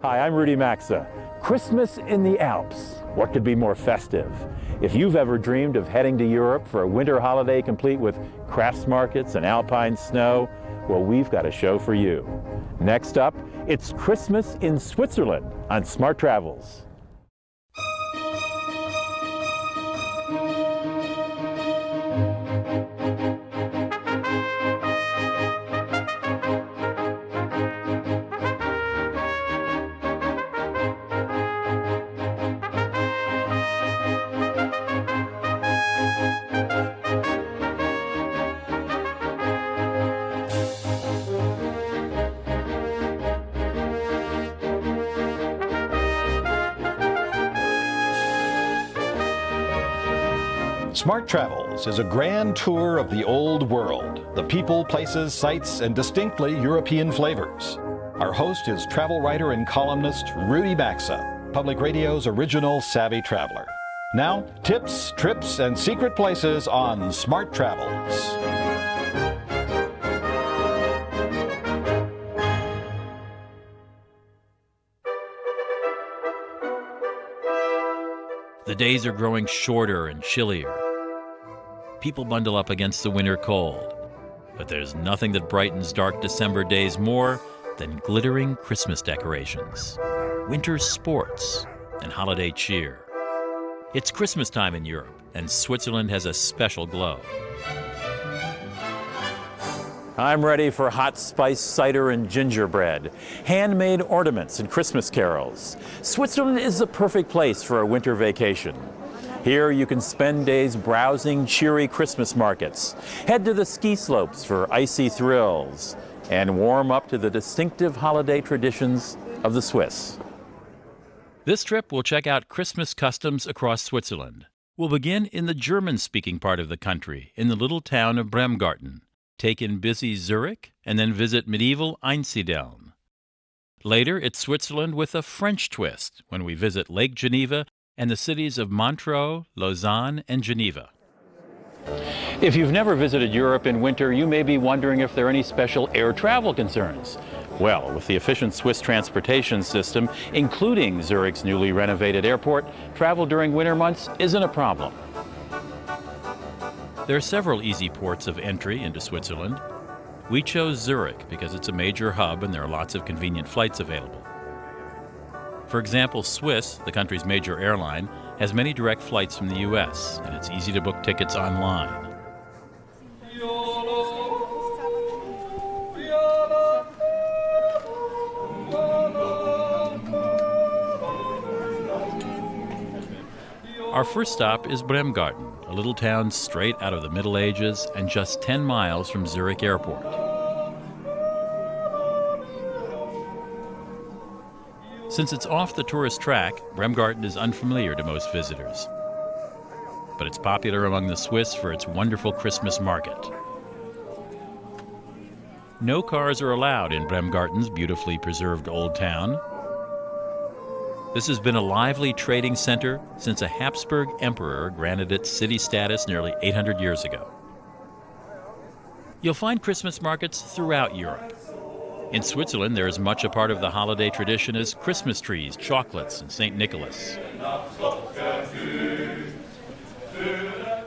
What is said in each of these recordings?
Hi, I'm Rudy Maxa. Christmas in the Alps. What could be more festive? If you've ever dreamed of heading to Europe for a winter holiday complete with crafts markets and alpine snow, well, we've got a show for you. Next up, it's Christmas in Switzerland on Smart Travels. Smart Travels is a grand tour of the old world, the people, places, sights, and distinctly European flavors. Our host is travel writer and columnist Rudy Maxa, Public Radio's original savvy traveler. Now, tips, trips, and secret places on Smart Travels. The days are growing shorter and chillier. People bundle up against the winter cold. But there's nothing that brightens dark December days more than glittering Christmas decorations, winter sports, and holiday cheer. It's Christmas time in Europe, and Switzerland has a special glow. I'm ready for hot spice cider and gingerbread, handmade ornaments and Christmas carols. Switzerland is the perfect place for a winter vacation. Here you can spend days browsing cheery Christmas markets, head to the ski slopes for icy thrills, and warm up to the distinctive holiday traditions of the Swiss. This trip will check out Christmas customs across Switzerland. We'll begin in the German-speaking part of the country, in the little town of Bremgarten, take in busy Zurich, and then visit medieval Einsiedeln. Later, it's Switzerland with a French twist when we visit Lake Geneva and the cities of Montreux, Lausanne, and Geneva. If you've never visited Europe in winter, you may be wondering if there are any special air travel concerns. Well, with the efficient Swiss transportation system, including Zurich's newly renovated airport, travel during winter months isn't a problem. There are several easy ports of entry into Switzerland. We chose Zurich because it's a major hub and there are lots of convenient flights available. For example, Swiss, the country's major airline, has many direct flights from the U.S., and it's easy to book tickets online. Our first stop is Bremgarten, a little town straight out of the Middle Ages and just 10 miles from Zurich Airport. Since it's off the tourist track, Bremgarten is unfamiliar to most visitors. But it's popular among the Swiss for its wonderful Christmas market. No cars are allowed in Bremgarten's beautifully preserved old town. This has been a lively trading center since a Habsburg emperor granted it city status nearly 800 years ago. You'll find Christmas markets throughout Europe. In Switzerland, there is much a part of the holiday tradition as Christmas trees, chocolates, and St. Nicholas.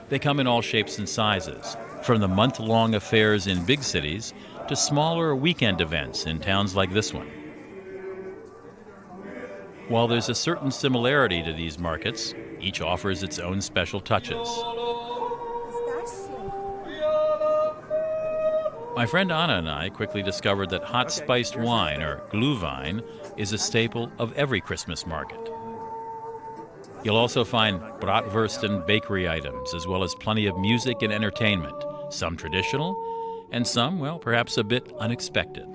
They come in all shapes and sizes, from the month-long affairs in big cities to smaller weekend events in towns like this one. While there's a certain similarity to these markets, each offers its own special touches. My friend Anna and I quickly discovered that hot spiced wine, or Glühwein, is a staple of every Christmas market. You'll also find bratwurst and bakery items, as well as plenty of music and entertainment, some traditional, and some, well, perhaps a bit unexpected.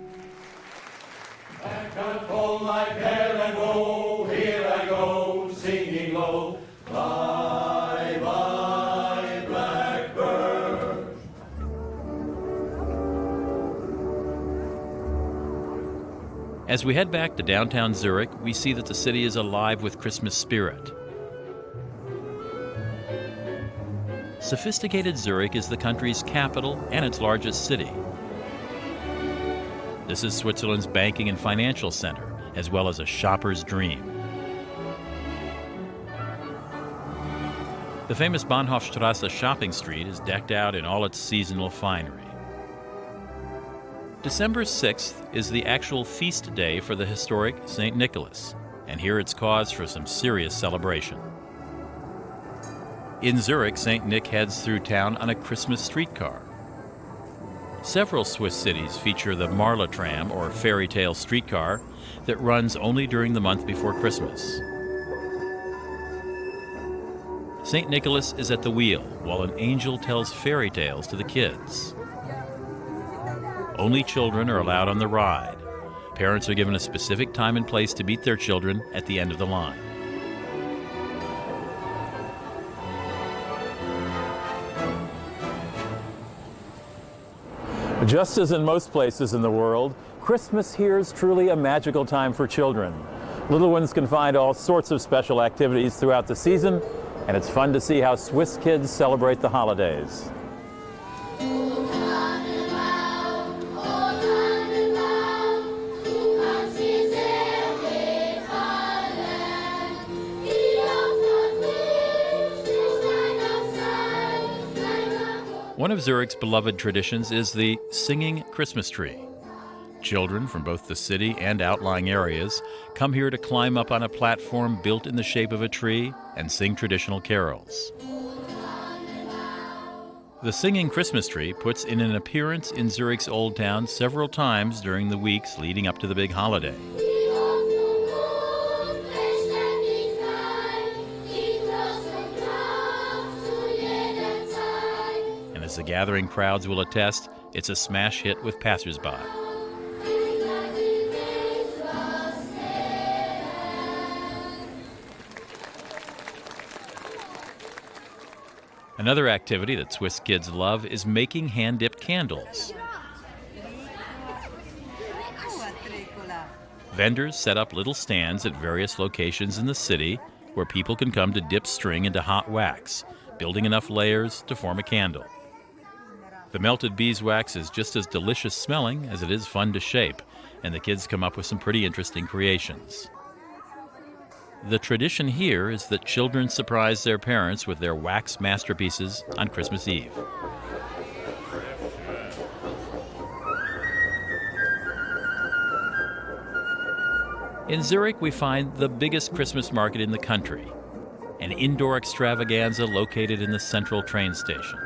I can't hold my hair and go, here I go, singing low, bye, bye, blackbird. As we head back to downtown Zurich, we see that the city is alive with Christmas spirit. Sophisticated Zurich is the country's capital and its largest city. This is Switzerland's banking and financial center, as well as a shopper's dream. The famous Bahnhofstrasse shopping street is decked out in all its seasonal finery. December 6th is the actual feast day for the historic St. Nicholas, and here it's cause for some serious celebration. In Zurich, St. Nick heads through town on a Christmas streetcar. Several Swiss cities feature the Marla tram, or fairy tale streetcar, that runs only during the month before Christmas. St. Nicholas is at the wheel, while an angel tells fairy tales to the kids. Only children are allowed on the ride. Parents are given a specific time and place to meet their children at the end of the line. Just as in most places in the world, Christmas here is truly a magical time for children. Little ones can find all sorts of special activities throughout the season, and it's fun to see how Swiss kids celebrate the holidays. One of Zurich's beloved traditions is the singing Christmas tree. Children from both the city and outlying areas come here to climb up on a platform built in the shape of a tree and sing traditional carols. The singing Christmas tree puts in an appearance in Zurich's Old Town several times during the weeks leading up to the big holiday. As the gathering crowds will attest, it's a smash hit with passersby. Another activity that Swiss kids love is making hand-dipped candles. Vendors set up little stands at various locations in the city where people can come to dip string into hot wax, building enough layers to form a candle. The melted beeswax is just as delicious smelling as it is fun to shape, and the kids come up with some pretty interesting creations. The tradition here is that children surprise their parents with their wax masterpieces on Christmas Eve. In Zurich, we find the biggest Christmas market in the country, an indoor extravaganza located in the central train station.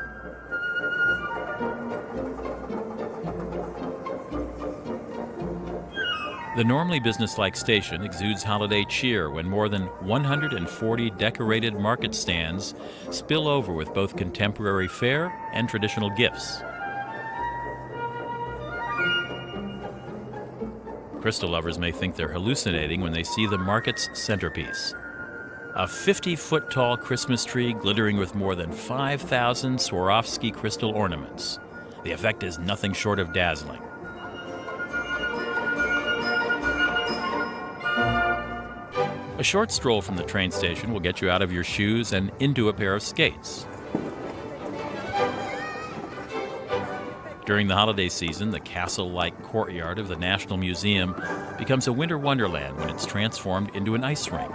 The normally businesslike station exudes holiday cheer when more than 140 decorated market stands spill over with both contemporary fare and traditional gifts. Crystal lovers may think they're hallucinating when they see the market's centerpiece. A 50-foot-tall Christmas tree glittering with more than 5,000 Swarovski crystal ornaments. The effect is nothing short of dazzling. A short stroll from the train station will get you out of your shoes and into a pair of skates. During the holiday season, the castle-like courtyard of the National Museum becomes a winter wonderland when it's transformed into an ice rink.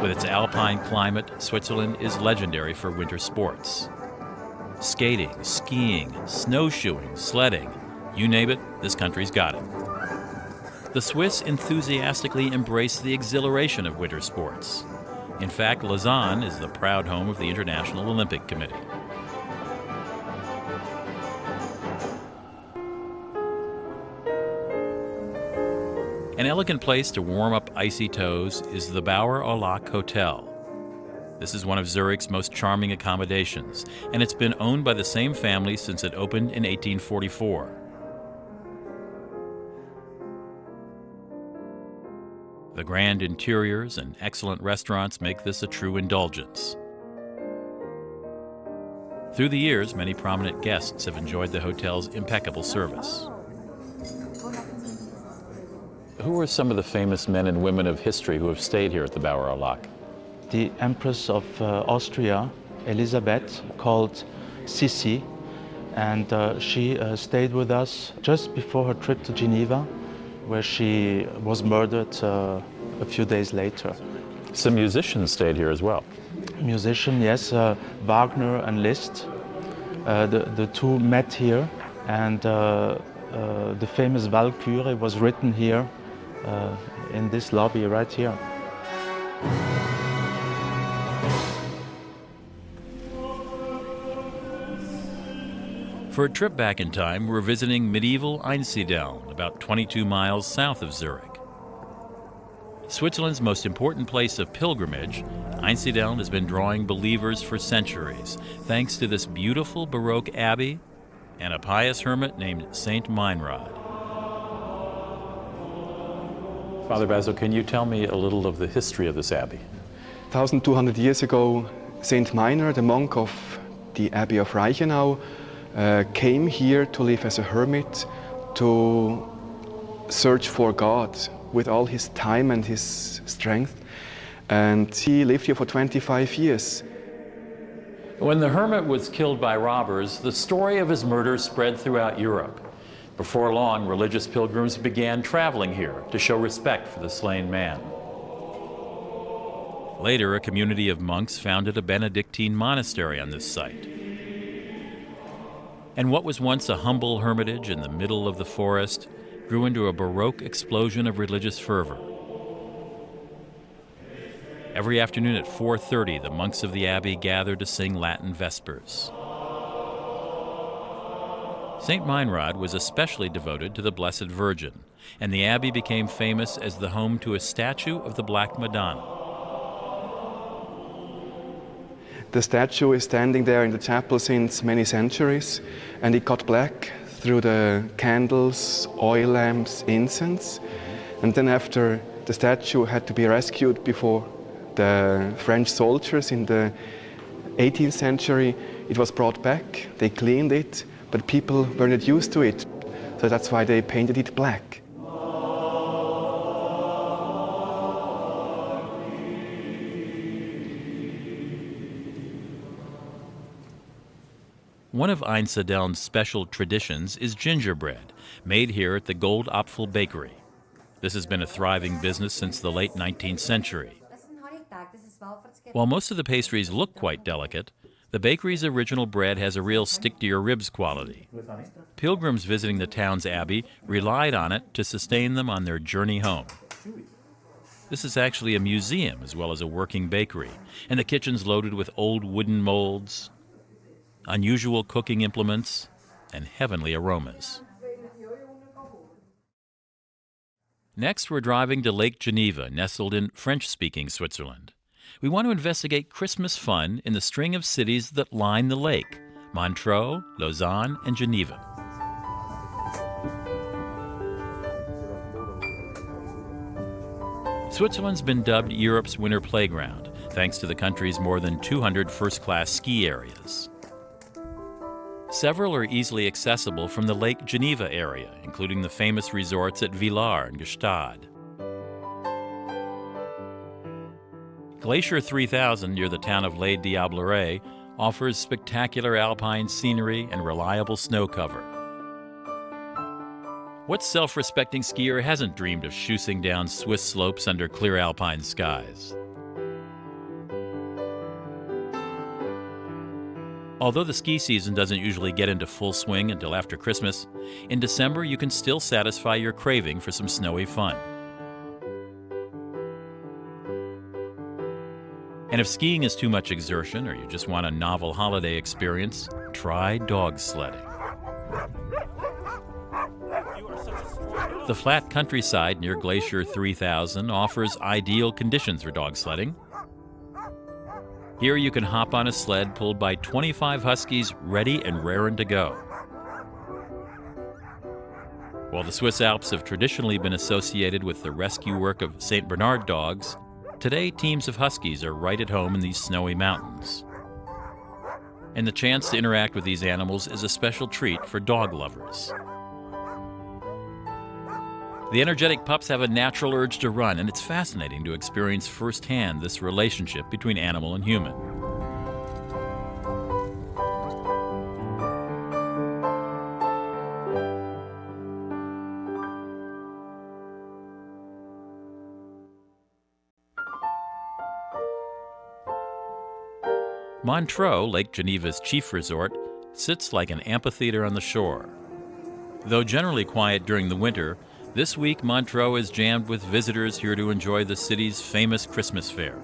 With its alpine climate, Switzerland is legendary for winter sports. Skating, skiing, snowshoeing, sledding, you name it, this country's got it. The Swiss enthusiastically embrace the exhilaration of winter sports. In fact, Lausanne is the proud home of the International Olympic Committee. An elegant place to warm up icy toes is the Bauer au Lac Hotel. This is one of Zurich's most charming accommodations, and it's been owned by the same family since it opened in 1844. The grand interiors and excellent restaurants make this a true indulgence. Through the years, many prominent guests have enjoyed the hotel's impeccable service. Who are some of the famous men and women of history who have stayed here at the Bauer au Lac? The Empress of Austria, Elizabeth, called Sissi, and she stayed with us just before her trip to Geneva. where she was murdered a few days later. Some musicians stayed here as well. Musician, yes, Wagner and Liszt. The two met here, and the famous Walküre was written here in this lobby right here. For a trip back in time, we're visiting medieval Einsiedeln, about 22 miles south of Zurich. Switzerland's most important place of pilgrimage, Einsiedeln has been drawing believers for centuries, thanks to this beautiful Baroque abbey and a pious hermit named Saint Meinrad. Father Basil, can you tell me a little of the history of this abbey? 1,200 years ago, Saint Meinrad, a monk of the Abbey of Reichenau, came here to live as a hermit, to search for God with all his time and his strength. And he lived here for 25 years. When the hermit was killed by robbers, the story of his murder spread throughout Europe. Before long, religious pilgrims began traveling here to show respect for the slain man. Later, a community of monks founded a Benedictine monastery on this site. And what was once a humble hermitage in the middle of the forest grew into a Baroque explosion of religious fervor. Every afternoon at 4:30, the monks of the abbey gathered to sing Latin Vespers. Saint Meinrad was especially devoted to the Blessed Virgin, and the abbey became famous as the home to a statue of the Black Madonna. The statue is standing there in the chapel since many centuries, and it got black through the candles, oil lamps, incense. And then after the statue had to be rescued before the French soldiers in the 18th century, it was brought back, they cleaned it, but people were not used to it. So that's why they painted it black. One of Einsiedeln's special traditions is gingerbread, made here at the Gold Apfel Bakery. This has been a thriving business since the late 19th century. While most of the pastries look quite delicate, the bakery's original bread has a real stick-to-your-ribs quality. Pilgrims visiting the town's abbey relied on it to sustain them on their journey home. This is actually a museum as well as a working bakery, and the kitchen's loaded with old wooden molds, unusual cooking implements, and heavenly aromas. Next, we're driving to Lake Geneva, nestled in French-speaking Switzerland. We want to investigate Christmas fun in the string of cities that line the lake: Montreux, Lausanne, and Geneva. Switzerland's been dubbed Europe's winter playground, thanks to the country's more than 200 first-class ski areas. Several are easily accessible from the Lake Geneva area, including the famous resorts at Villars and Gstaad. Glacier 3000 near the town of Les Diablerets offers spectacular alpine scenery and reliable snow cover. What self-respecting skier hasn't dreamed of shoosing down Swiss slopes under clear alpine skies? Although the ski season doesn't usually get into full swing until after Christmas, in December you can still satisfy your craving for some snowy fun. And if skiing is too much exertion or you just want a novel holiday experience, try dog sledding. The flat countryside near Glacier 3000 offers ideal conditions for dog sledding. Here you can hop on a sled pulled by 25 huskies ready and raring to go. While the Swiss Alps have traditionally been associated with the rescue work of St. Bernard dogs, today teams of huskies are right at home in these snowy mountains. And the chance to interact with these animals is a special treat for dog lovers. The energetic pups have a natural urge to run, and it's fascinating to experience firsthand this relationship between animal and human. Montreux, Lake Geneva's chief resort, sits like an amphitheater on the shore. Though generally quiet during the winter, this week Montreux is jammed with visitors here to enjoy the city's famous Christmas fair.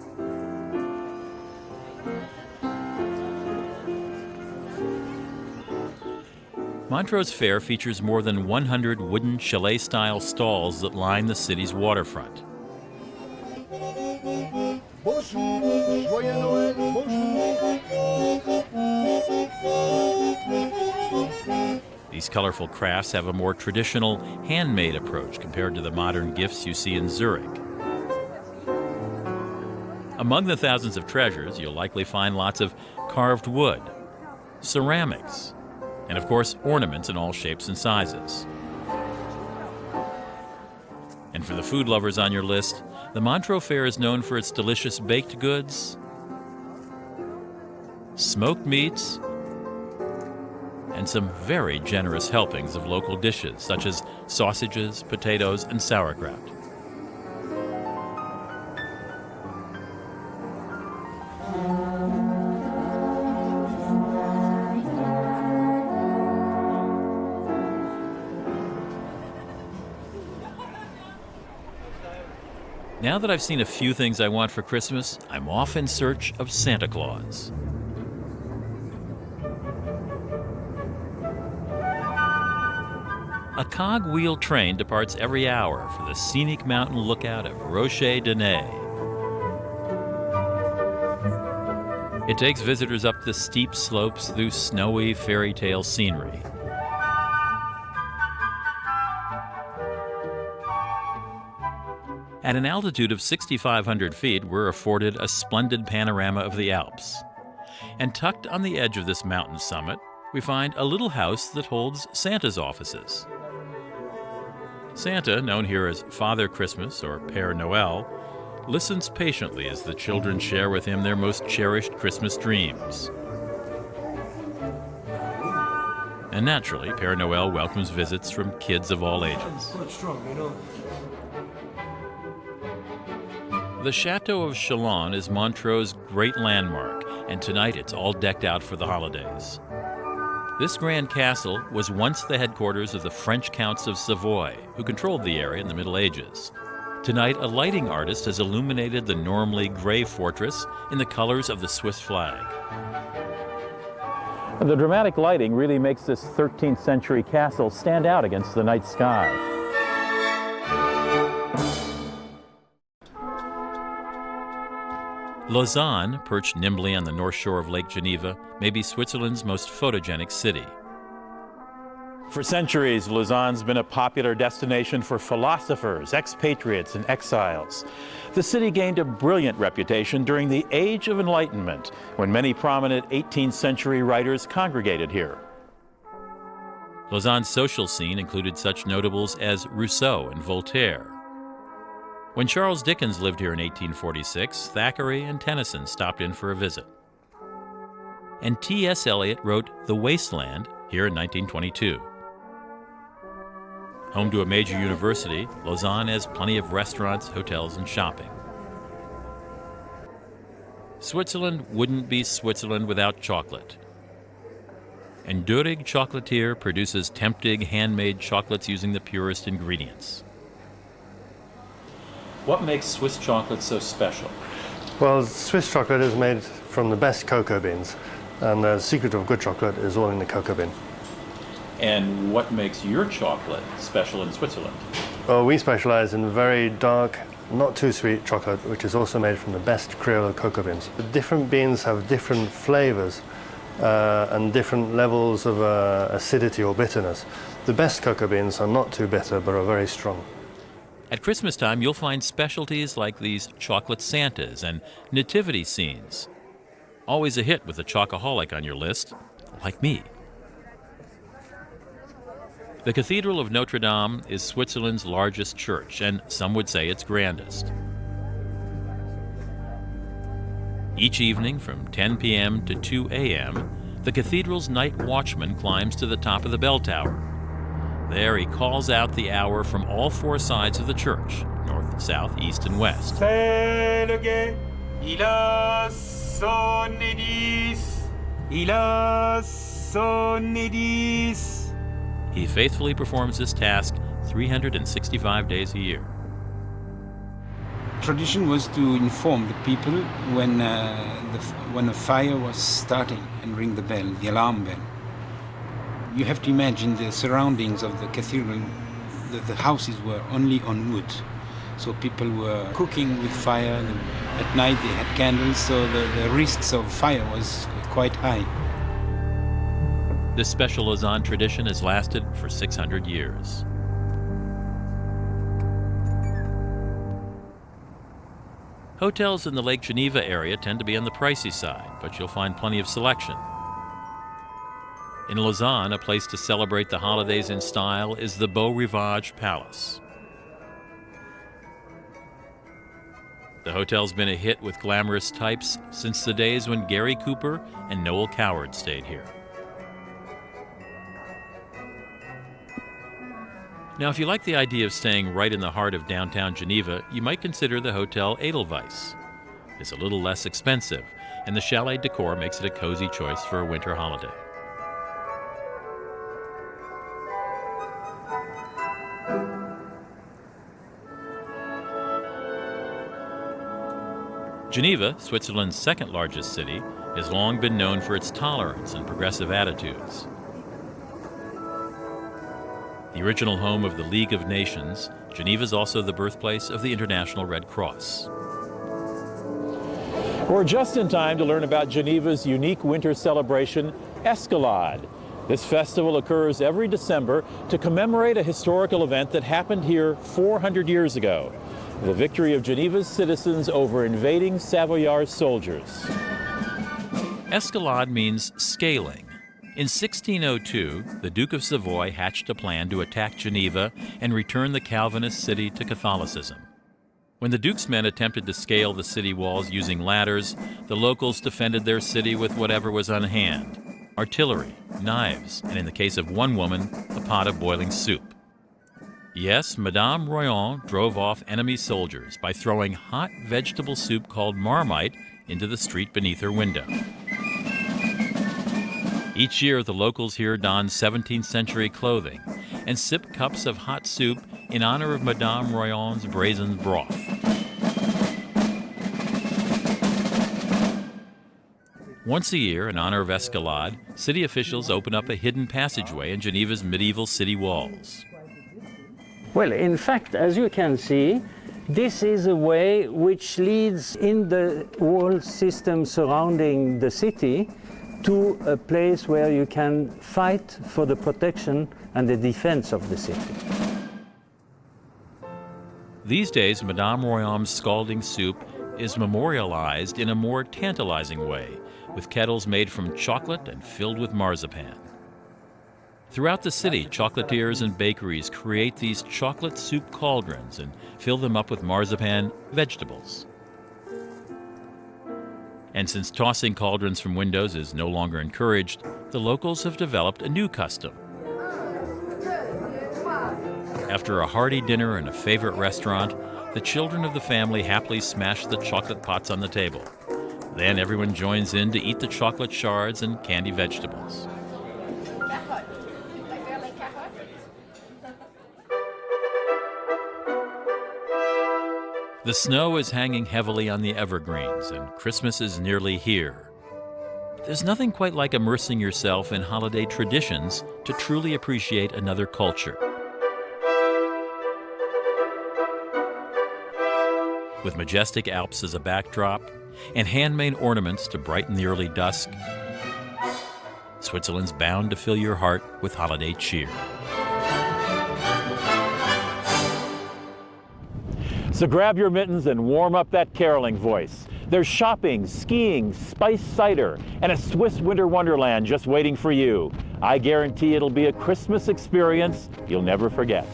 Montreux's fair features more than 100 wooden chalet-style stalls that line the city's waterfront. These colorful crafts have a more traditional, handmade approach compared to the modern gifts you see in Zurich. Among the thousands of treasures, you'll likely find lots of carved wood, ceramics, and of course, ornaments in all shapes and sizes. And for the food lovers on your list, the Montreux Fair is known for its delicious baked goods, smoked meats, and some very generous helpings of local dishes such as sausages, potatoes, and sauerkraut. Now that I've seen a few things I want for Christmas, I'm off in search of Santa Claus. A cog-wheel train departs every hour for the scenic mountain lookout of Rocher de Nez. It takes visitors up the steep slopes through snowy fairy tale scenery. At an altitude of 6,500 feet, we're afforded a splendid panorama of the Alps. And tucked on the edge of this mountain summit, we find a little house that holds Santa's offices. Santa, known here as Father Christmas or Père Noël, listens patiently as the children share with him their most cherished Christmas dreams. And naturally, Père Noël welcomes visits from kids of all ages. The Chateau of Chalon is Montreux's great landmark, and tonight it's all decked out for the holidays. This grand castle was once the headquarters of the French Counts of Savoy, who controlled the area in the Middle Ages. Tonight, a lighting artist has illuminated the normally gray fortress in the colors of the Swiss flag. The dramatic lighting really makes this 13th century castle stand out against the night sky. Lausanne, perched nimbly on the north shore of Lake Geneva, may be Switzerland's most photogenic city. For centuries, Lausanne's been a popular destination for philosophers, expatriates, and exiles. The city gained a brilliant reputation during the Age of Enlightenment, when many prominent 18th century writers congregated here. Lausanne's social scene included such notables as Rousseau and Voltaire. When Charles Dickens lived here in 1846, Thackeray and Tennyson stopped in for a visit. And T.S. Eliot wrote The Wasteland here in 1922. Home to a major university, Lausanne has plenty of restaurants, hotels, and shopping. Switzerland wouldn't be Switzerland without chocolate. And Zurich Chocolatier produces tempting handmade chocolates using the purest ingredients. What makes Swiss chocolate so special? Well, Swiss chocolate is made from the best cocoa beans, and the secret of good chocolate is all in the cocoa bean. And what makes your chocolate special in Switzerland? Well, we specialize in very dark, not too sweet chocolate, which is also made from the best Criollo cocoa beans. The different beans have different flavors and different levels of acidity or bitterness. The best cocoa beans are not too bitter, but are very strong. At Christmas time, you'll find specialties like these chocolate Santas and nativity scenes. Always a hit with a chocoholic on your list, like me. The Cathedral of Notre Dame is Switzerland's largest church, and some would say its grandest. Each evening from 10 p.m. to 2 a.m., the cathedral's night watchman climbs to the top of the bell tower. There he calls out the hour from all four sides of the church, north, south, east, and west. C'est le guet, il a sonne 10. Il a sonne 10. He faithfully performs this task 365 days a year. Tradition was to inform the people when a fire was starting and ring the bell, the alarm bell. You have to imagine the surroundings of the cathedral. The houses were only on wood, so people were cooking with fire. At night they had candles, so the risks of fire was quite high. This special Lausanne tradition has lasted for 600 years. Hotels in the Lake Geneva area tend to be on the pricey side, but you'll find plenty of selection. In Lausanne, a place to celebrate the holidays in style is the Beau Rivage Palace. The hotel's been a hit with glamorous types since the days when Gary Cooper and Noel Coward stayed here. Now, if you like the idea of staying right in the heart of downtown Geneva, you might consider the Hotel Edelweiss. It's a little less expensive, and the chalet decor makes it a cozy choice for a winter holiday. Geneva, Switzerland's second largest city, has long been known for its tolerance and progressive attitudes. The original home of the League of Nations, Geneva is also the birthplace of the International Red Cross. We're just in time to learn about Geneva's unique winter celebration, Escalade. This festival occurs every December to commemorate a historical event that happened here 400 years ago, the victory of Geneva's citizens over invading Savoyard soldiers. Escalade means scaling. In 1602, the Duke of Savoy hatched a plan to attack Geneva and return the Calvinist city to Catholicism. When the Duke's men attempted to scale the city walls using ladders, the locals defended their city with whatever was on hand: artillery, knives, and in the case of one woman, a pot of boiling soup. Yes, Madame Royan drove off enemy soldiers by throwing hot vegetable soup called marmite into the street beneath her window. Each year, the locals here don 17th century clothing and sip cups of hot soup in honor of Madame Royan's brazen broth. Once a year, in honor of Escalade, city officials open up a hidden passageway in Geneva's medieval city walls. Well, in fact, as you can see, this is a way which leads in the wall system surrounding the city to a place where you can fight for the protection and the defense of the city. These days, Madame Royan's scalding soup is memorialized in a more tantalizing way, with kettles made from chocolate and filled with marzipan. Throughout the city, chocolatiers and bakeries create these chocolate soup cauldrons and fill them up with marzipan vegetables. And since tossing cauldrons from windows is no longer encouraged, the locals have developed a new custom. After a hearty dinner in a favorite restaurant, the children of the family happily smash the chocolate pots on the table. Then everyone joins in to eat the chocolate shards and candy vegetables. The snow is hanging heavily on the evergreens, and Christmas is nearly here. There's nothing quite like immersing yourself in holiday traditions to truly appreciate another culture. With majestic Alps as a backdrop and handmade ornaments to brighten the early dusk, Switzerland's bound to fill your heart with holiday cheer. So grab your mittens and warm up that caroling voice. There's shopping, skiing, spiced cider, and a Swiss winter wonderland just waiting for you. I guarantee it'll be a Christmas experience you'll never forget.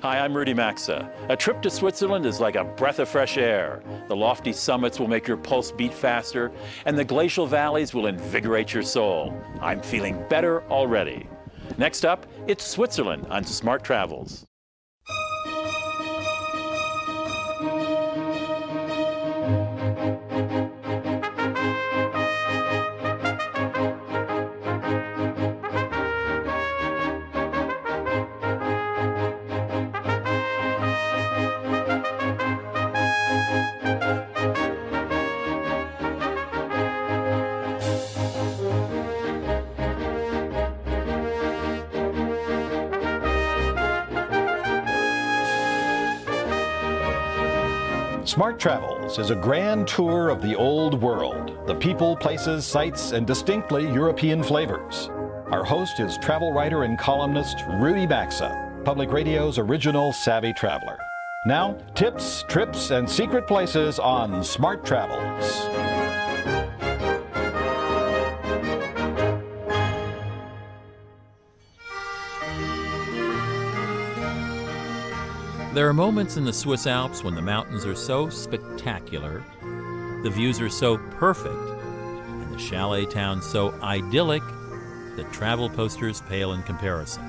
Hi, I'm Rudy Maxa. A trip to Switzerland is like a breath of fresh air. The lofty summits will make your pulse beat faster, and the glacial valleys will invigorate your soul. I'm feeling better already. Next up, it's Switzerland on Smart Travels. Smart Travels is a grand tour of the old world, the people, places, sights, and distinctly European flavors. Our host is travel writer and columnist Rudy Maxa, Public Radio's original savvy traveler. Now, tips, trips, and secret places on Smart Travels. There are moments in the Swiss Alps when the mountains are so spectacular, the views are so perfect, and the chalet town so idyllic that travel posters pale in comparison.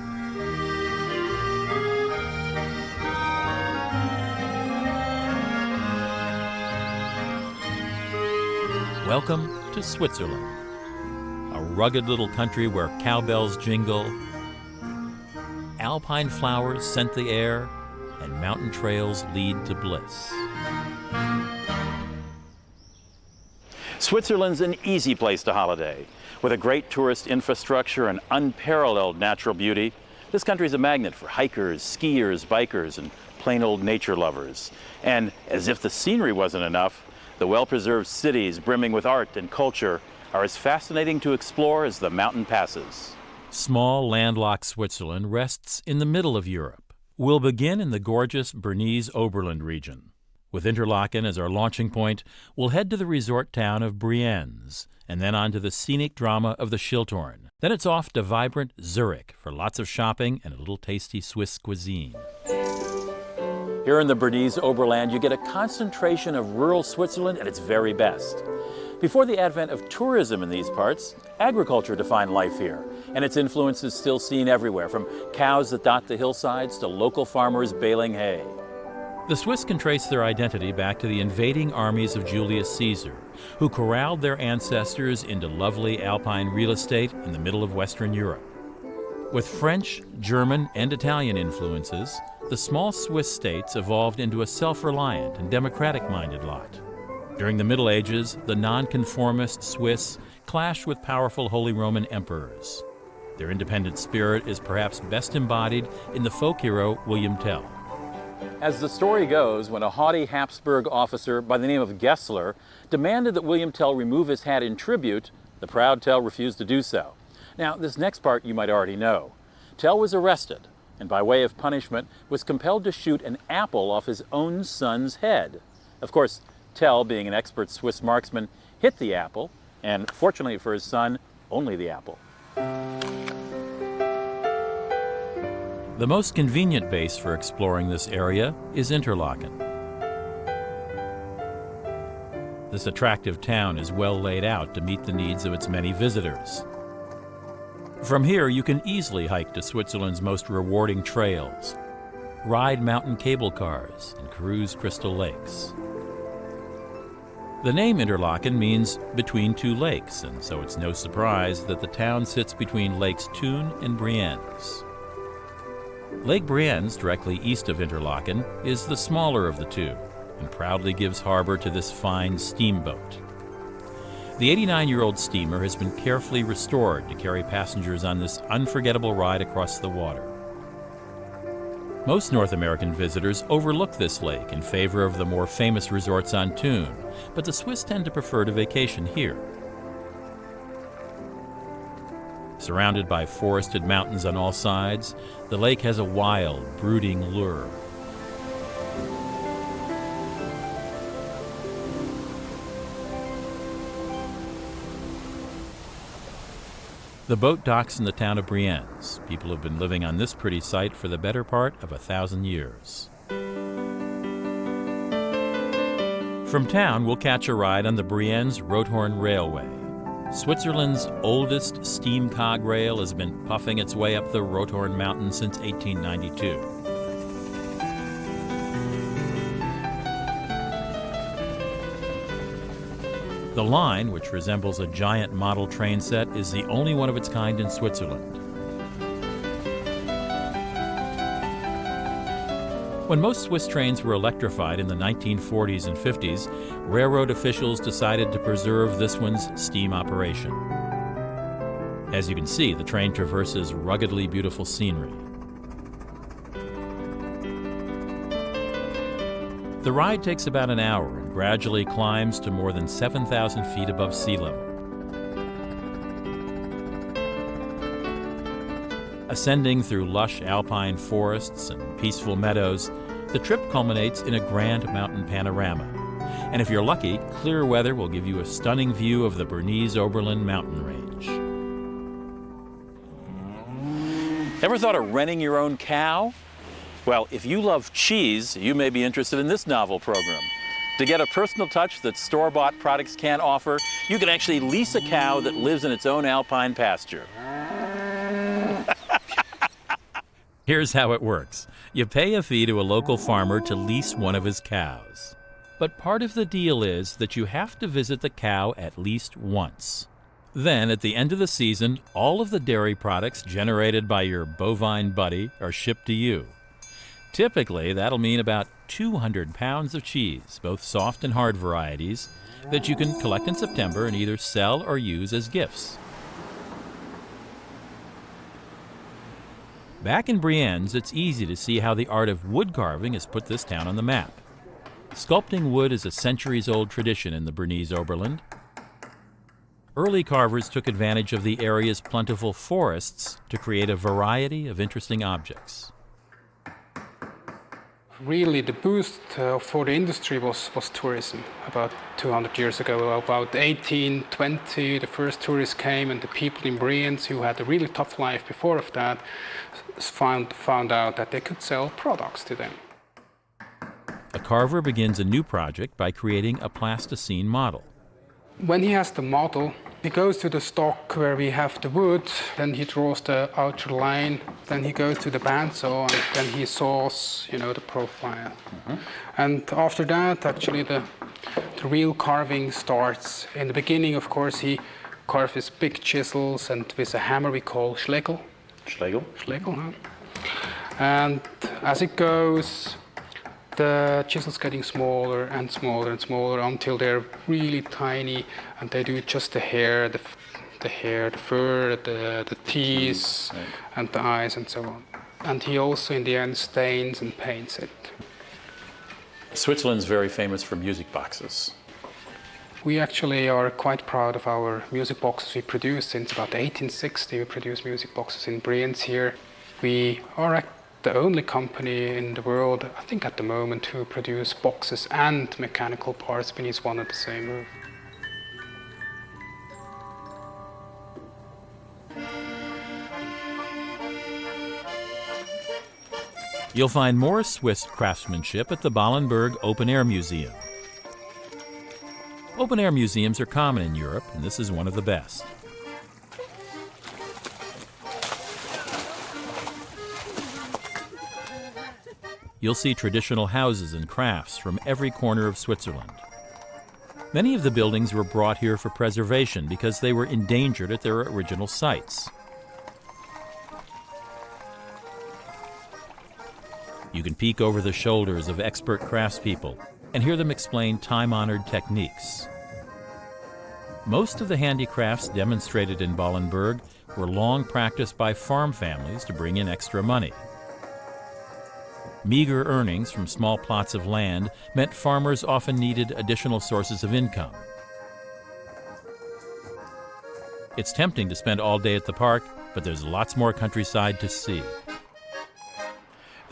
Welcome to Switzerland, a rugged little country where cowbells jingle, alpine flowers scent the air, and mountain trails lead to bliss. Switzerland's an easy place to holiday. With a great tourist infrastructure and unparalleled natural beauty, this country's a magnet for hikers, skiers, bikers, and plain old nature lovers. And as if the scenery wasn't enough, the well-preserved cities brimming with art and culture are as fascinating to explore as the mountain passes. Small, landlocked Switzerland rests in the middle of Europe. We'll begin in the gorgeous Bernese Oberland region. With Interlaken as our launching point, we'll head to the resort town of Brienz, and then on to the scenic drama of the Schilthorn. Then it's off to vibrant Zurich for lots of shopping and a little tasty Swiss cuisine. Here in the Bernese Oberland, you get a concentration of rural Switzerland at its very best. Before the advent of tourism in these parts, agriculture defined life here, and its influence is still seen everywhere, from cows that dot the hillsides to local farmers baling hay. The Swiss can trace their identity back to the invading armies of Julius Caesar, who corralled their ancestors into lovely Alpine real estate in the middle of Western Europe. With French, German, and Italian influences, the small Swiss states evolved into a self-reliant and democratic-minded lot. During the Middle Ages, the nonconformist Swiss clashed with powerful Holy Roman emperors. Their independent spirit is perhaps best embodied in the folk hero William Tell. As the story goes, when a haughty Habsburg officer by the name of Gessler demanded that William Tell remove his hat in tribute, the proud Tell refused to do so. Now, this next part you might already know. Tell was arrested, and by way of punishment was compelled to shoot an apple off his own son's head. Of course, Tell, being an expert Swiss marksman, hit the apple, and fortunately for his son, only the apple. The most convenient base for exploring this area is Interlaken. This attractive town is well laid out to meet the needs of its many visitors. From here, you can easily hike to Switzerland's most rewarding trails, ride mountain cable cars, and cruise crystal lakes. The name Interlaken means between two lakes, and so it's no surprise that the town sits between Lakes Thun and Brienz. Lake Brienz, directly east of Interlaken, is the smaller of the two and proudly gives harbor to this fine steamboat. The 89-year-old steamer has been carefully restored to carry passengers on this unforgettable ride across the water. Most North American visitors overlook this lake in favor of the more famous resorts on Thun, but the Swiss tend to prefer to vacation here. Surrounded by forested mountains on all sides, the lake has a wild, brooding lure. The boat docks in the town of Brienz. People have been living on this pretty site for the better part of 1,000 years. From town, we'll catch a ride on the Brienz-Rothorn Railway. Switzerland's oldest steam cog rail has been puffing its way up the Rothorn Mountain since 1892. The line, which resembles a giant model train set, is the only one of its kind in Switzerland. When most Swiss trains were electrified in the 1940s and 50s, railroad officials decided to preserve this one's steam operation. As you can see, the train traverses ruggedly beautiful scenery. The ride takes about an hour and gradually climbs to more than 7,000 feet above sea level. Ascending through lush alpine forests and peaceful meadows, the trip culminates in a grand mountain panorama. And if you're lucky, clear weather will give you a stunning view of the Bernese Oberland mountain range. Ever thought of renting your own cow? Well, if you love cheese, you may be interested in this novel program. To get a personal touch that store-bought products can't offer, you can actually lease a cow that lives in its own alpine pasture. Here's how it works. You pay a fee to a local farmer to lease one of his cows. But part of the deal is that you have to visit the cow at least once. Then, at the end of the season, all of the dairy products generated by your bovine buddy are shipped to you. Typically, that'll mean about 200 pounds of cheese, both soft and hard varieties, that you can collect in September and either sell or use as gifts. Back in Brienz, it's easy to see how the art of wood carving has put this town on the map. Sculpting wood is a centuries-old tradition in the Bernese Oberland. Early carvers took advantage of the area's plentiful forests to create a variety of interesting objects. Really, the boost for the industry was tourism. About 200 years ago, about 1820, the first tourists came, and the people in Brienz who had a really tough life before of that found out that they could sell products to them. A carver begins a new project by creating a plasticine model. When he has the model, he goes to the stock where we have the wood, then he draws the outer line, then he goes to the bandsaw, and then he saws, the profile. And after that, actually, the real carving starts. In the beginning, of course, he carves with big chisels and with a hammer we call Schlegel. Schlegel? Schlegel, huh? And as it goes, the chisel's getting smaller and smaller and smaller until they're really tiny, and they do just the hair, the fur, the teeth, and the eyes, and so on. And he also, in the end, stains and paints it. Switzerland's very famous for music boxes. We actually are quite proud of our music boxes we produce. Since about 1860, we produce music boxes in Brienz here. We are the only company in the world, I think at the moment, who produce boxes and mechanical parts beneath one and the same roof. You'll find more Swiss craftsmanship at the Ballenberg Open Air Museum. Open air museums are common in Europe, and this is one of the best. You'll see traditional houses and crafts from every corner of Switzerland. Many of the buildings were brought here for preservation because they were endangered at their original sites. You can peek over the shoulders of expert craftspeople and hear them explain time-honored techniques. Most of the handicrafts demonstrated in Ballenberg were long practiced by farm families to bring in extra money. Meager earnings from small plots of land meant farmers often needed additional sources of income. It's tempting to spend all day at the park, but there's lots more countryside to see.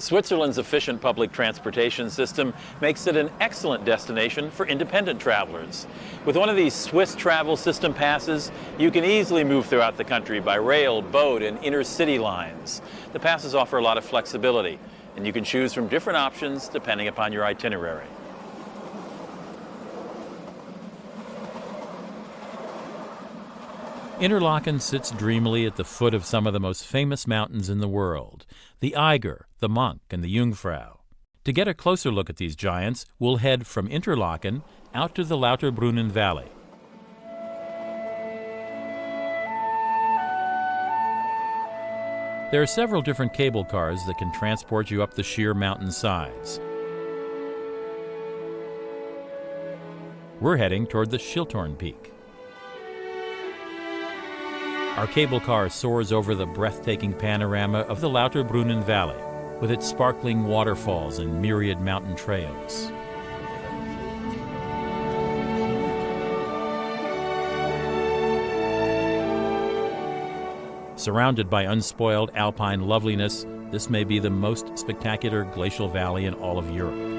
Switzerland's efficient public transportation system makes it an excellent destination for independent travelers. With one of these Swiss travel system passes, you can easily move throughout the country by rail, boat, and intercity lines. The passes offer a lot of flexibility, and you can choose from different options depending upon your itinerary. Interlaken sits dreamily at the foot of some of the most famous mountains in the world, the Eiger, the Monk, and the Jungfrau. To get a closer look at these giants, we'll head from Interlaken out to the Lauterbrunnen Valley. There are several different cable cars that can transport you up the sheer mountain sides. We're heading toward the Schilthorn Peak. Our cable car soars over the breathtaking panorama of the Lauterbrunnen Valley, with its sparkling waterfalls and myriad mountain trails. Surrounded by unspoiled alpine loveliness, this may be the most spectacular glacial valley in all of Europe.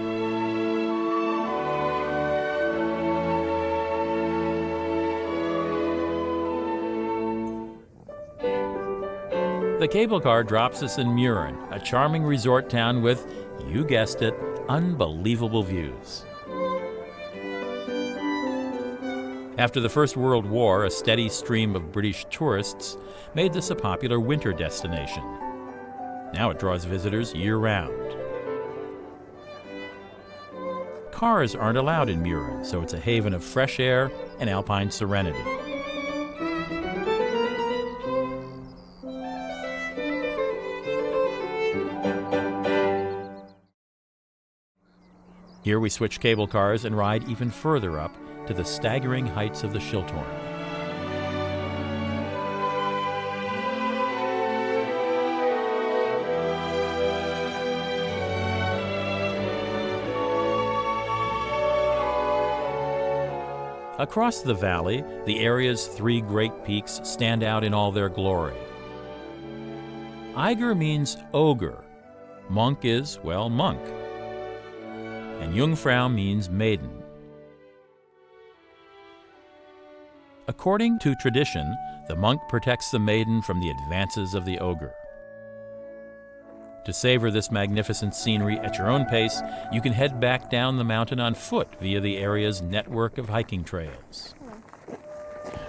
The cable car drops us in Mürren, a charming resort town with, you guessed it, unbelievable views. After the First World War, a steady stream of British tourists made this a popular winter destination. Now it draws visitors year-round. Cars aren't allowed in Mürren, so it's a haven of fresh air and alpine serenity. Here we switch cable cars and ride even further up to the staggering heights of the Schilthorn. Across the valley, the area's three great peaks stand out in all their glory. Eiger means ogre. Monk is, well, monk. And Jungfrau means maiden. According to tradition, the monk protects the maiden from the advances of the ogre. To savor this magnificent scenery at your own pace, you can head back down the mountain on foot via the area's network of hiking trails.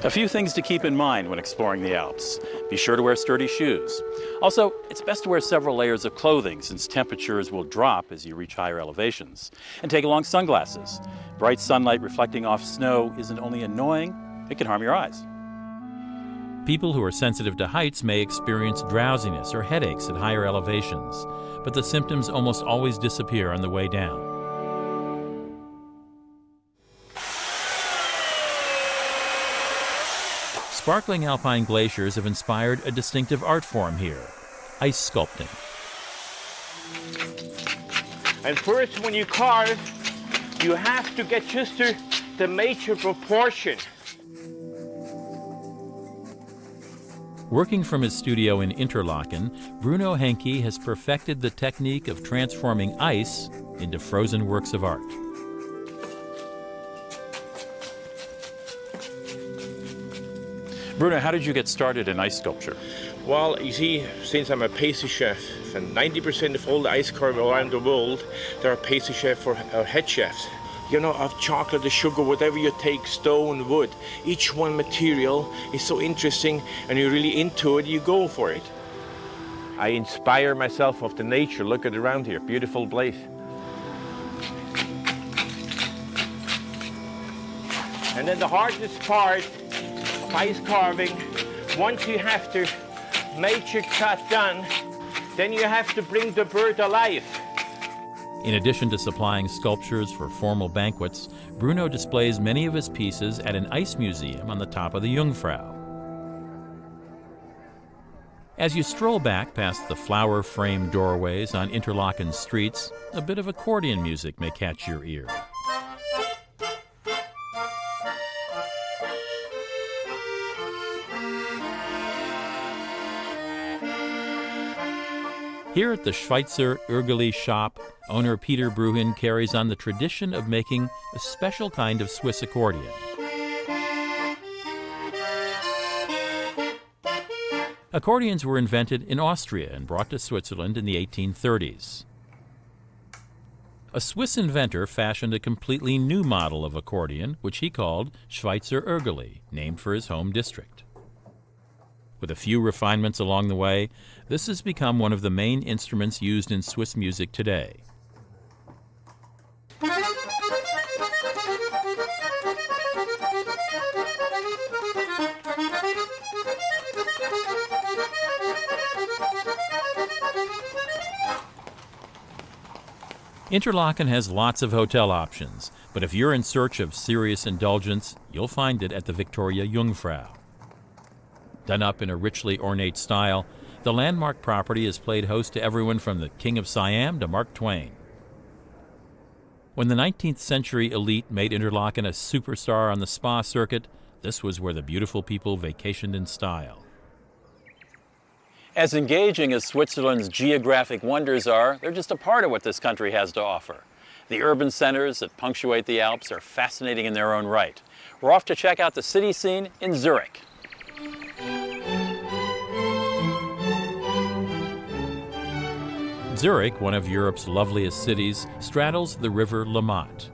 A few things to keep in mind when exploring the Alps. Be sure to wear sturdy shoes. Also, it's best to wear several layers of clothing since temperatures will drop as you reach higher elevations. And take along sunglasses. Bright sunlight reflecting off snow isn't only annoying, it can harm your eyes. People who are sensitive to heights may experience drowsiness or headaches at higher elevations, but the symptoms almost always disappear on the way down. Sparkling alpine glaciers have inspired a distinctive art form here, ice sculpting. And first, when you carve, you have to get just to the major proportion. Working from his studio in Interlaken, Bruno Henke has perfected the technique of transforming ice into frozen works of art. Bruno, how did you get started in ice sculpture? Well, you see, since I'm a pastry chef, and 90% of all the ice carving around the world, there are pastry chefs or head chefs. You know, of chocolate, the sugar, whatever you take, stone, wood, each one material is so interesting, and you're really into it, you go for it. I inspire myself of the nature. Look at around here, beautiful place. And then the hardest part of ice carving, once you have the major cut done, then you have to bring the bird alive. In addition to supplying sculptures for formal banquets, Bruno displays many of his pieces at an ice museum on the top of the Jungfrau. As you stroll back past the flower-framed doorways on Interlaken streets, a bit of accordion music may catch your ear. Here at the Schweitzer Urgeli shop, owner Peter Bruhin carries on the tradition of making a special kind of Swiss accordion. Accordions were invented in Austria and brought to Switzerland in the 1830s. A Swiss inventor fashioned a completely new model of accordion, which he called Schweitzer Urgeli, named for his home district. With a few refinements along the way, this has become one of the main instruments used in Swiss music today. Interlaken has lots of hotel options, but if you're in search of serious indulgence, you'll find it at the Victoria Jungfrau. Done up in a richly ornate style, the landmark property has played host to everyone from the King of Siam to Mark Twain. When the 19th century elite made Interlaken a superstar on the spa circuit, this was where the beautiful people vacationed in style. As engaging as Switzerland's geographic wonders are, they're just a part of what this country has to offer. The urban centers that punctuate the Alps are fascinating in their own right. We're off to check out the city scene in Zurich. Zurich, one of Europe's loveliest cities, straddles the river Limmat.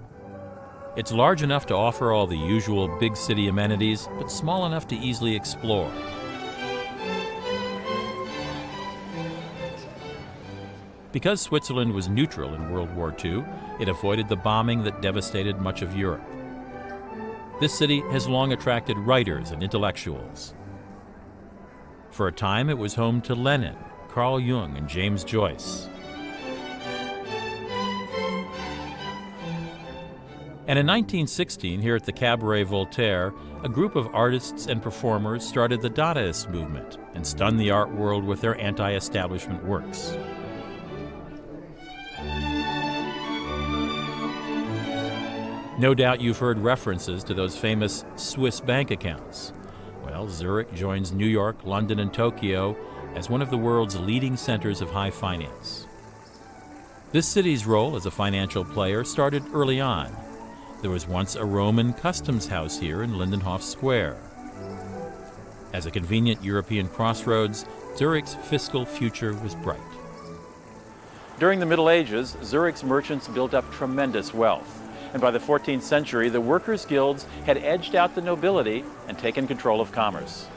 It's large enough to offer all the usual big city amenities, but small enough to easily explore. Because Switzerland was neutral in World War II, it avoided the bombing that devastated much of Europe. This city has long attracted writers and intellectuals. For a time, it was home to Lenin, Carl Jung, and James Joyce. And in 1916, here at the Cabaret Voltaire, a group of artists and performers started the Dadaist movement and stunned the art world with their anti-establishment works. No doubt you've heard references to those famous Swiss bank accounts. Well, Zurich joins New York, London, and Tokyo as one of the world's leading centers of high finance. This city's role as a financial player started early on. There was once a Roman customs house here in Lindenhof Square. As a convenient European crossroads, Zurich's fiscal future was bright. During the Middle Ages, Zurich's merchants built up tremendous wealth. And by the 14th century, the workers' guilds had edged out the nobility and taken control of commerce.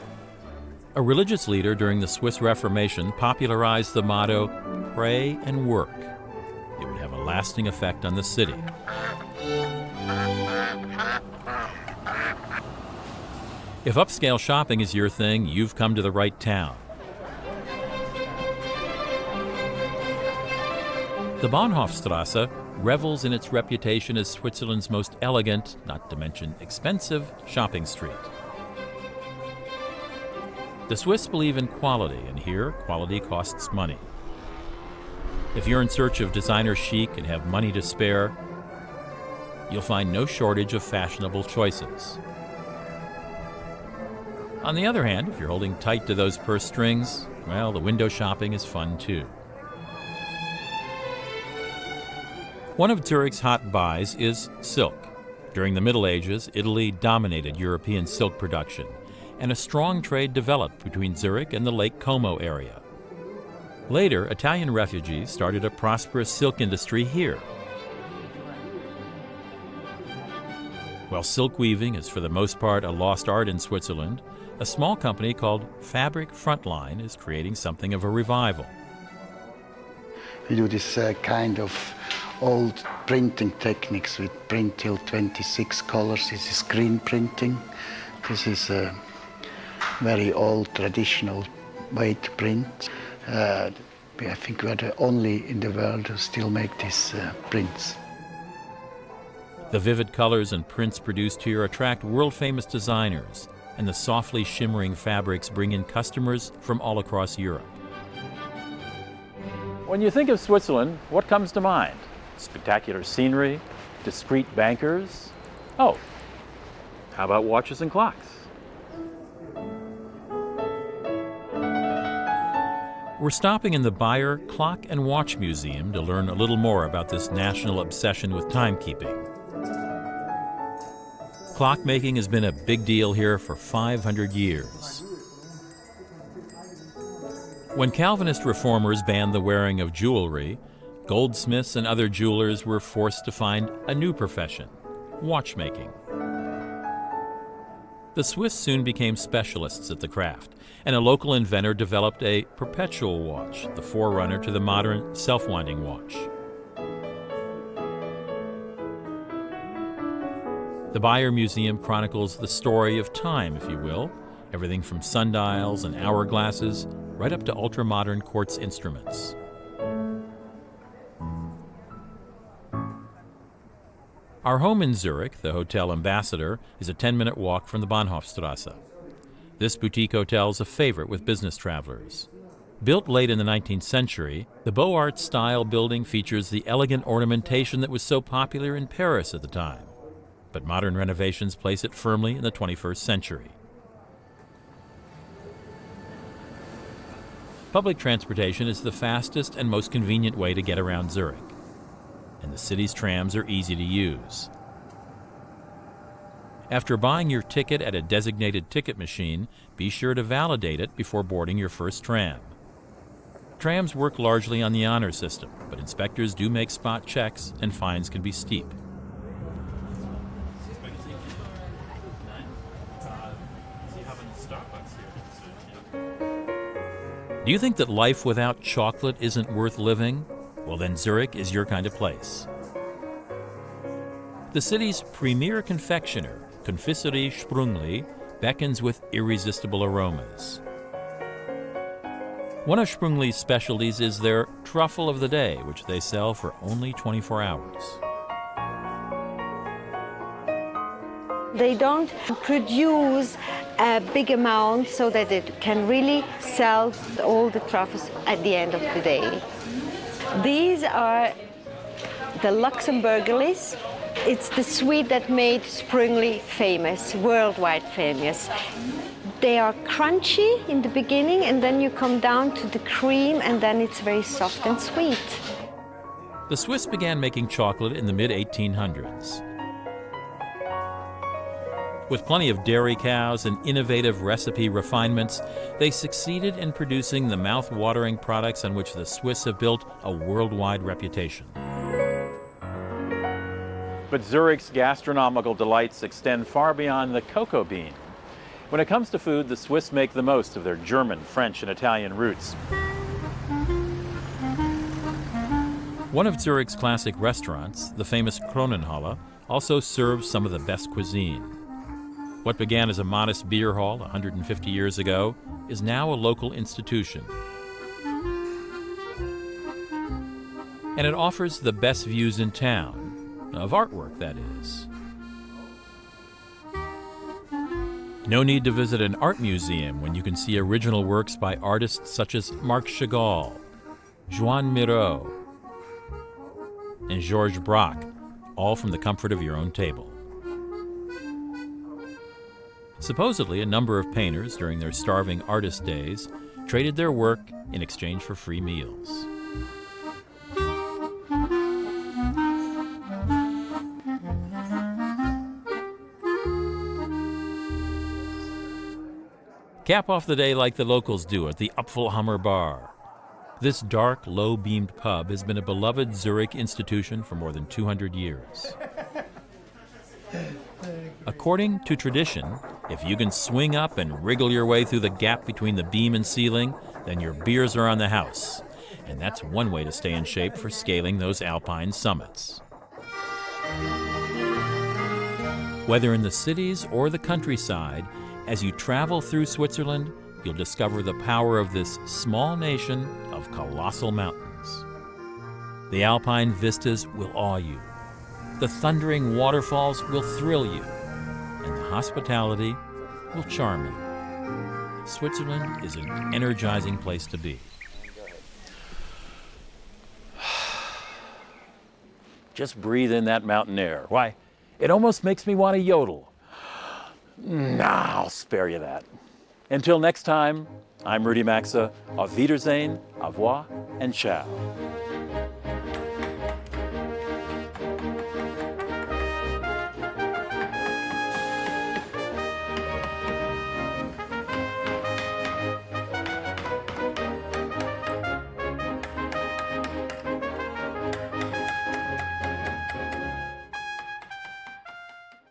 A religious leader during the Swiss Reformation popularized the motto, "Pray and work." It would have a lasting effect on the city. If upscale shopping is your thing, you've come to the right town. The Bahnhofstrasse revels in its reputation as Switzerland's most elegant, not to mention expensive, shopping street. The Swiss believe in quality, and here, quality costs money. If you're in search of designer chic and have money to spare, you'll find no shortage of fashionable choices. On the other hand, if you're holding tight to those purse strings, well, the window shopping is fun too. One of Zurich's hot buys is silk. During the Middle Ages, Italy dominated European silk production, and a strong trade developed between Zurich and the Lake Como area. Later, Italian refugees started a prosperous silk industry here. While silk weaving is for the most part a lost art in Switzerland, a small company called Fabric Frontline is creating something of a revival. We do this kind of old printing techniques with print till 26 colors. This is screen printing. This is a very old traditional way to print. I think we are the only in the world who still make these prints. The vivid colors and prints produced here attract world-famous designers, and the softly shimmering fabrics bring in customers from all across Europe. When you think of Switzerland, what comes to mind? Spectacular scenery, discreet bankers. Oh, how about watches and clocks? We're stopping in the Bayer Clock and Watch Museum to learn a little more about this national obsession with timekeeping. Clockmaking has been a big deal here for 500 years. When Calvinist reformers banned the wearing of jewelry, goldsmiths and other jewelers were forced to find a new profession, watchmaking. The Swiss soon became specialists at the craft, and a local inventor developed a perpetual watch, the forerunner to the modern self-winding watch. The Bayer Museum chronicles the story of time, if you will, everything from sundials and hourglasses right up to ultra-modern quartz instruments. Our home in Zurich, the Hotel Ambassador, is a 10-minute walk from the Bahnhofstrasse. This boutique hotel is a favorite with business travelers. Built late in the 19th century, the Beaux Arts-style building features the elegant ornamentation that was so popular in Paris at the time. But modern renovations place it firmly in the 21st century. Public transportation is the fastest and most convenient way to get around Zurich, and the city's trams are easy to use. After buying your ticket at a designated ticket machine, be sure to validate it before boarding your first tram. Trams work largely on the honor system, but inspectors do make spot checks and fines can be steep. Do you think that life without chocolate isn't worth living? Well, then Zurich is your kind of place. The city's premier confectioner, Confiserie Sprungli, beckons with irresistible aromas. One of Sprungli's specialties is their truffle of the day, which they sell for only 24 hours. They don't produce a big amount so that it can really sell all the truffles at the end of the day. These are the Luxembourgerlies. It's the sweet that made Sprungli famous, worldwide famous. They are crunchy in the beginning, and then you come down to the cream, and then it's very soft and sweet. The Swiss began making chocolate in the mid-1800s. With plenty of dairy cows and innovative recipe refinements, they succeeded in producing the mouth-watering products on which the Swiss have built a worldwide reputation. But Zurich's gastronomical delights extend far beyond the cocoa bean. When it comes to food, the Swiss make the most of their German, French, and Italian roots. One of Zurich's classic restaurants, the famous Kronenhalle, also serves some of the best cuisine. What began as a modest beer hall 150 years ago is now a local institution. And it offers the best views in town, of artwork, that is. No need to visit an art museum when you can see original works by artists such as Marc Chagall, Joan Miró, and Georges Braque, all from the comfort of your own table. Supposedly, a number of painters during their starving artist days traded their work in exchange for free meals. Cap off the day like the locals do at the Apfelhammer Bar. This dark, low-beamed pub has been a beloved Zurich institution for more than 200 years. According to tradition, if you can swing up and wriggle your way through the gap between the beam and ceiling, then your beers are on the house. And that's one way to stay in shape for scaling those Alpine summits. Whether in the cities or the countryside, as you travel through Switzerland, you'll discover the power of this small nation of colossal mountains. The Alpine vistas will awe you. The thundering waterfalls will thrill you. And the hospitality will charm you. Switzerland is an energizing place to be. Just breathe in that mountain air. Why, it almost makes me want to yodel. Nah, I'll spare you that. Until next time, I'm Rudy Maxa. Auf Wiedersehen, au revoir, and ciao.